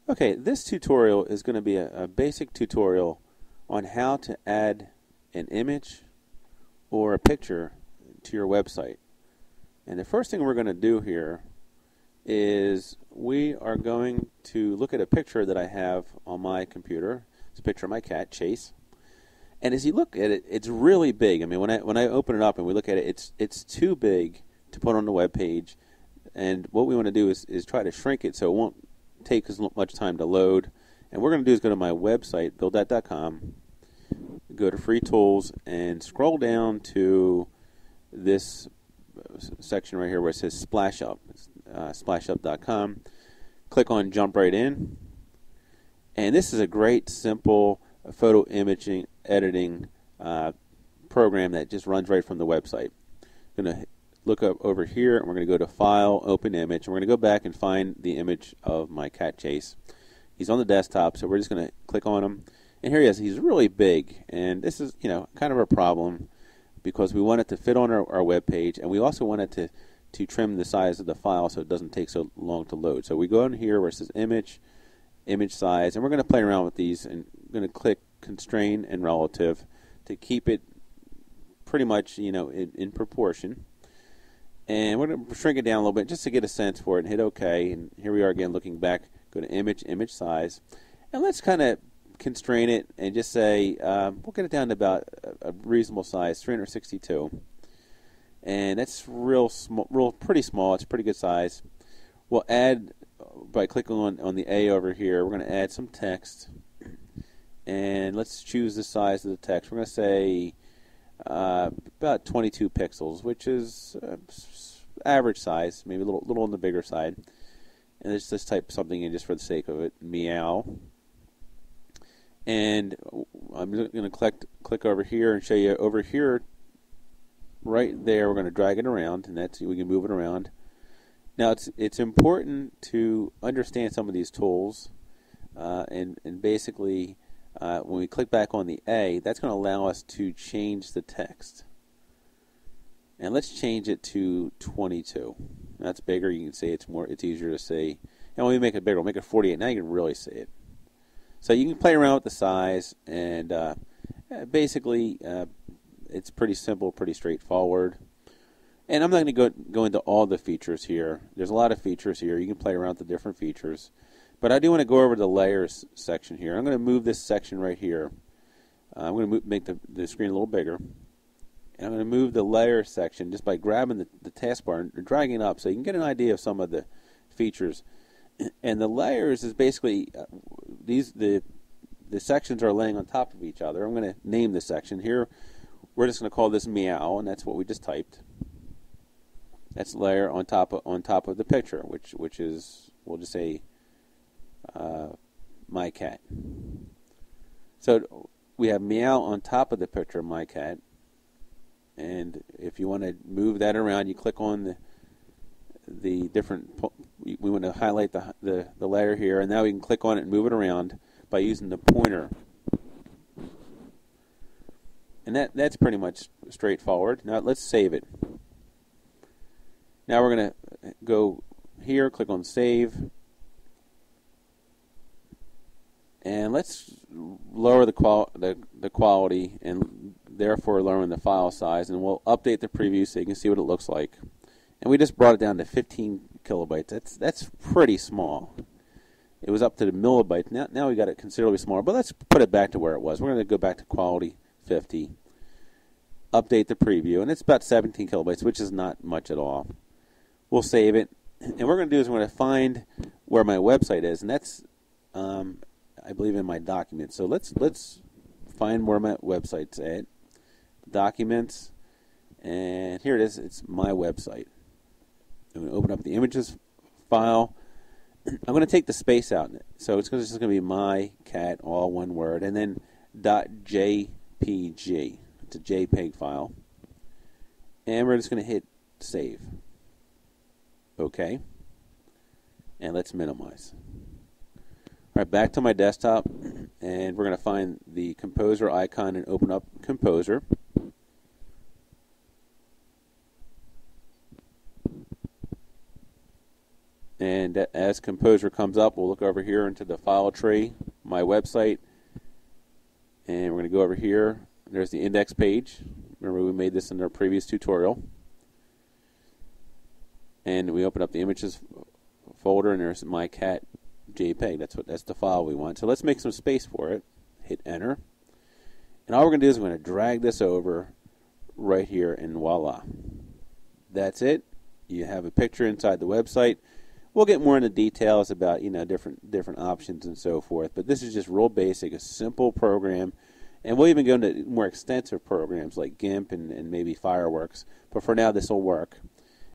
Okay, this tutorial is going to be a basic tutorial on how to add an image or a picture to your website. And the first thing we're going to do here is we are going to look at a picture that I have on my computer. It's a picture of my cat, Chase. And as you look at it, it's really big. I mean, when I open it up and we look at it, it's too big to put on the web page. And what we want to do is try to shrink it so it won't take as much time to load. And what we're going to do is go to my website, buildthat.com, go to free tools, and scroll down to this section right here where it says Splash Up, splashup.com. Click on Jump Right In. And this is a great, simple photo imaging editing program that just runs right from the website. I'm going to look up over here, and we're going to go to File, Open Image, and we're going to go back and find the image of my cat Chase. He's on the desktop, so we're just going to click on him. And here he is. He's really big, and this is, kind of a problem because we want it to fit on our web page, and we also want it to trim the size of the file so it doesn't take so long to load. So we go in here where it says Image Size, and we're going to play around with these, and I'm going to click Constrain and Relative to keep it pretty much, in proportion. And we're going to shrink it down a little bit just to get a sense for it and hit OK. And here we are again looking back. Go to Image Size. And let's kind of constrain it and just say we'll get it down to about a reasonable size, 362. And that's pretty small. It's a pretty good size. We'll add, by clicking on the A over here, we're going to add some text. And let's choose the size of the text. We're going to say about 22 pixels, which is average size, maybe a little on the bigger side. And let's just type something in just for the sake of it, meow. And I'm going to click over here and show you over here, right there. We're going to drag it around, and we can move it around. Now it's important to understand some of these tools, and basically. When we click back on the A, that's going to allow us to change the text. And let's change it to 22. That's bigger. You can see it's easier to see. And when we make it bigger, we'll make it 48. Now you can really see it. So you can play around with the size, and basically it's pretty simple, pretty straightforward. And I'm not going to go into all the features here. There's a lot of features here. You can play around with the different features. But I do want to go over to the layers section here. I'm going to move this section right here. I'm going to make the screen a little bigger. And I'm going to move the layer section just by grabbing the taskbar and dragging it up so you can get an idea of some of the features. And the layers is basically the sections are laying on top of each other. I'm going to name this section here. We're just going to call this meow, and that's what we just typed. That's layer on top of the picture, which is, we'll just say, my cat. So we have meow on top of the picture of my cat, and if you want to move that around, you click on the different. We want to highlight the layer here, and now we can click on it and move it around by using the pointer. And that's pretty much straightforward. Now let's save it. Now we're going to go here, click on Save. And let's lower the quality and therefore lowering the file size, and we'll update the preview so you can see what it looks like. And we just brought it down to 15 kilobytes. That's pretty small. It was up to the millibyte. Now we got it considerably smaller, but let's put it back to where it was. We're going to go back to quality 50, update the preview, and it's about 17 kilobytes, which is not much at all. We'll save it, and what we're going to do is we're going to find where my website is, and that's I believe in my documents. So let's find where my website's at. Documents, and here it is. It's my website. I'm going to open up the images file. I'm going to take the space out, so it's just going to be my cat, all one word, and then .jpg. It's a JPEG file, and we're just going to hit save. Okay, and let's minimize. All right, back to my desktop, and we're going to find the Composer icon and open up Composer. And as Composer comes up, we'll look over here into the file tree, my website, and we're going to go over here. There's the index page. Remember, we made this in our previous tutorial. And we open up the images folder, and there's my cat JPEG. That's the file we want. So let's make some space for it. Hit enter. And all we're going to do is we're going to drag this over right here, and voila. That's it. You have a picture inside the website. We'll get more into details about different options and so forth. But this is just real basic, a simple program. And we'll even go into more extensive programs like GIMP and maybe Fireworks. But for now, this will work.